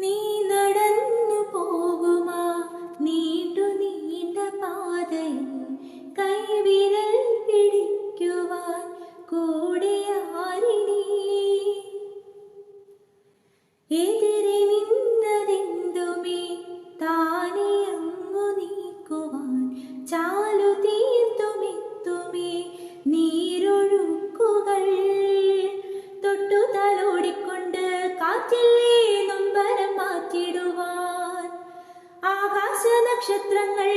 നീ നടന്നു പോകുമാ നീണ്ടു നീണ്ട പാതയിൽ കൈവിരൽ പിടിക്കുവാൻ കൂടെയാരിനി എതിരെ നിന്നതെന്തുമേ താനെ അങ്ങു നീക്കുവാൻ ചാലു തീർത്തുമെത്തുമേ നീരൊഴുക്കുകൾ തൊട്ടു തലോടിക്കൊണ്ട് കാറ്റില്ലേ നൊമ്പരം മാറ്റിടുവാൻ ആകാശ നക്ഷത്രങ്ങൾ